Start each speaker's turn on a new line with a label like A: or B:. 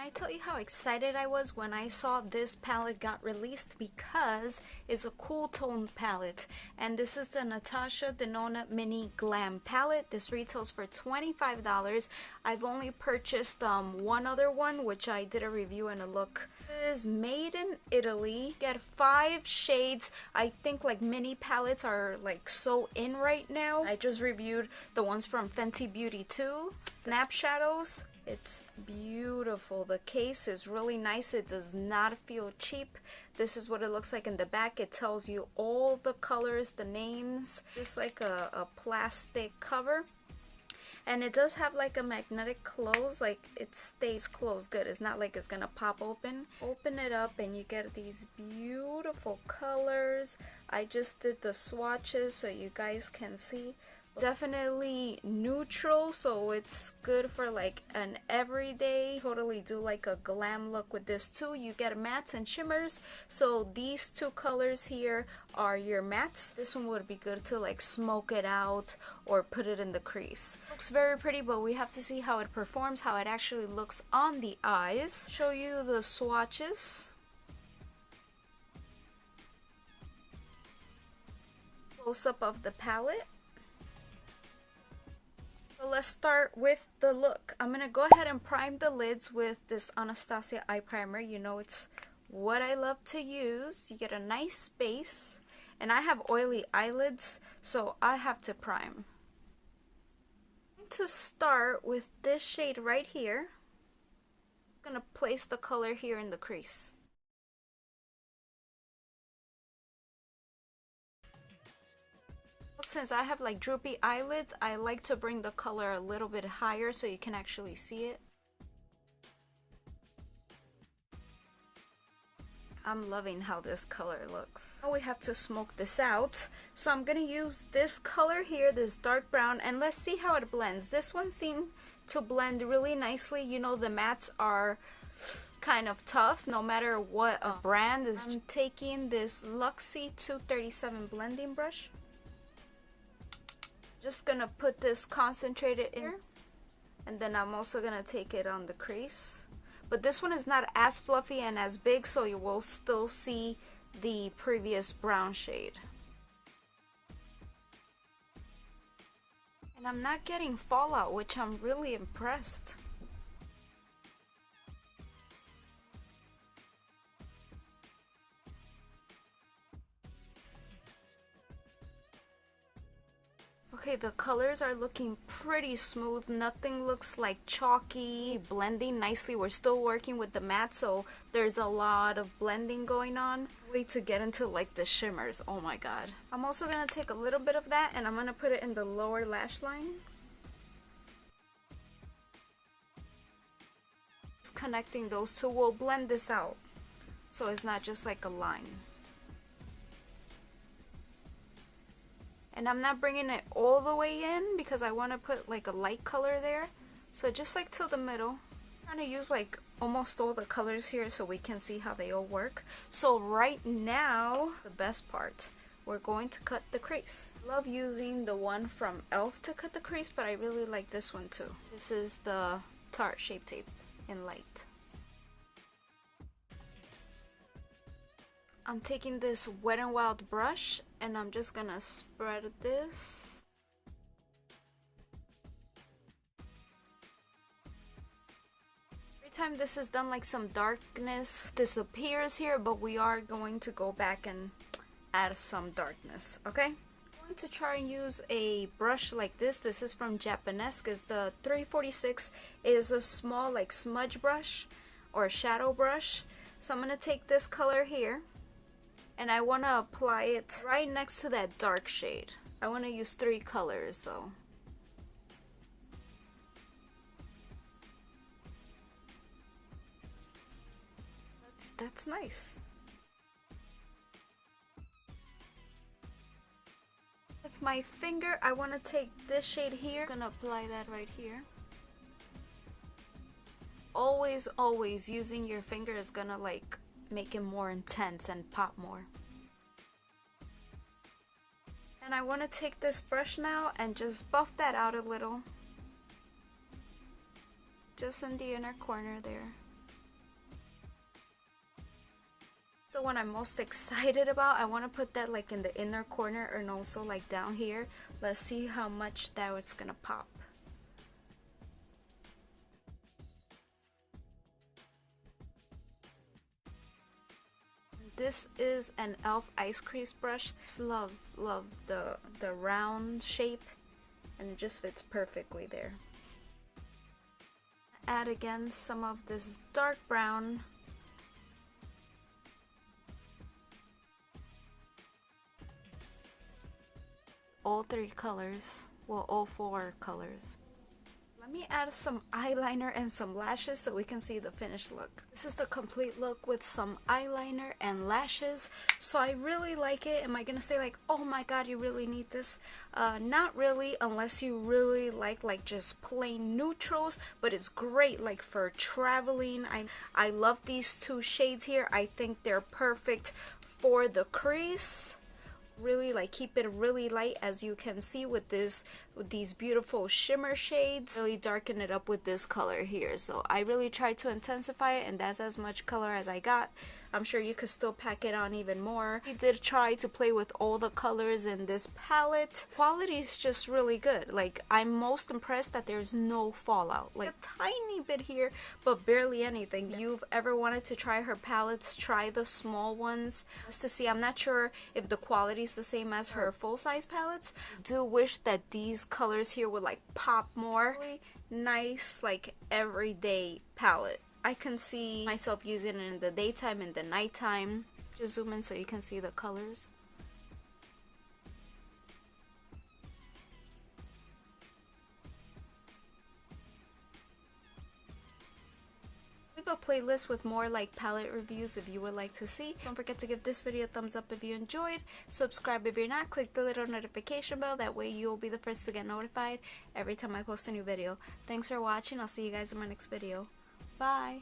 A: I tell you how excited I was when I saw this palette got released, because it's a cool tone palette, and this is the Natasha Denona Mini Glam palette. This retails for $25. I've only purchased one other one, which I did a review and a look. It is made in Italy. Get 5 shades. I think like mini palettes are like so in right now. I just reviewed the ones from Fenty Beauty too. Snap Shadows. It's beautiful. The case is really nice. It does not feel cheap. This is what it looks like in the back. It tells you all the colors, the names, just like a plastic cover. And it does have like a magnetic close, like it stays closed good. It's not like it's gonna pop open. Open it up and you get these beautiful colors. I just did the swatches so you guys can see. Definitely neutral, so it's good for like an everyday. Totally do like a glam look with this too. You get mattes and shimmers, so these two colors here are your mattes. This one would be good to like smoke it out or put it in the crease. Looks very pretty, but we have to see how it performs, how it actually looks on the eyes. Show you the swatches. Close up of the palette. Let's start with the look. I'm gonna go ahead and prime the lids with this Anastasia eye primer. You know it's what I love to use. You get a nice base, and I have oily eyelids, so I have to prime. I'm going to start with this shade right here. I'm gonna place the color here in the crease. Since I have like droopy eyelids, I like to bring the color a little bit higher so you can actually see it. I'm loving how this color looks. Now we have to smoke this out. So I'm gonna use this color here, this dark brown, and let's see how it blends. This one seemed to blend really nicely. You know, the mattes are kind of tough no matter what brand is. I'm taking this Luxie 237 blending brush. Just gonna put this concentrated in here, and then I'm also gonna take it on the crease, but this one is not as fluffy and as big, so you will still see the previous brown shade. And I'm not getting fallout, which I'm really impressed. Okay, the colors are looking pretty smooth. Nothing looks like chalky, blending nicely. We're still working with the matte, so there's a lot of blending going on. Wait to get into like the shimmers. Oh my god. I'm also gonna take a little bit of that and I'm gonna put it in the lower lash line. Just connecting those two will blend this out, so it's not just like a line. And I'm not bringing it all the way in because I want to put like a light color there. So just like till the middle. I'm trying to use like almost all the colors here so we can see how they all work. So right now, the best part, we're going to cut the crease. I love using the one from e.l.f. to cut the crease, but I really like this one too. This is the Tarte Shape Tape in light. I'm taking this Wet n Wild brush and I'm just gonna spread this. Every time this is done, like some darkness disappears here, but we are going to go back and add some darkness, okay? I'm going to try and use a brush like this. This is from Japanesque. It's the 346. It is a small like smudge brush or shadow brush. So I'm gonna take this color here, and I want to apply it right next to that dark shade. I want to use 3 colors, so. That's nice. With my finger, I want to take this shade here. I'm gonna apply that right here. Always using your finger is gonna like make it more intense and pop more. And I want to take this brush now and just buff that out a little, just in the inner corner there. The one I'm most excited about. I want to put that like in the inner corner and also like down here. Let's see how much that was gonna pop. This is an e.l.f. ice crease brush. Just love the round shape, and it just fits perfectly there. Add again some of this dark brown. All three colors, well, all four colors. Let me add some eyeliner and some lashes so we can see the finished look. This is the complete look with some eyeliner and lashes. So I really like it. Am I gonna say like, oh my god, you really need this? Not really, unless you really like just plain neutrals, but it's great like for traveling. I love these two shades here. I think they're perfect for the crease. Really like keep it really light, as you can see with these beautiful shimmer shades. Really darken it up with this color here. So I really tried to intensify it, and that's as much color as I got. I'm sure you could still pack it on even more. I did try to play with all the colors in this palette. Quality is just really good. Like, I'm most impressed that there's no fallout. Like a tiny bit here, but barely anything. If you've ever wanted to try her palettes, try the small ones just to see. I'm not sure if the quality is the same as her full-size palettes. I do wish that these colors here would like pop more. Really nice, like everyday palette. I can see myself using it in the daytime and the nighttime. Just zoom in so you can see the colors. Leave a playlist with more like palette reviews if you would like to see. Don't forget to give this video a thumbs up if you enjoyed. Subscribe if you're not. Click the little notification bell. That way you'll be the first to get notified every time I post a new video. Thanks for watching. I'll see you guys in my next video. Bye!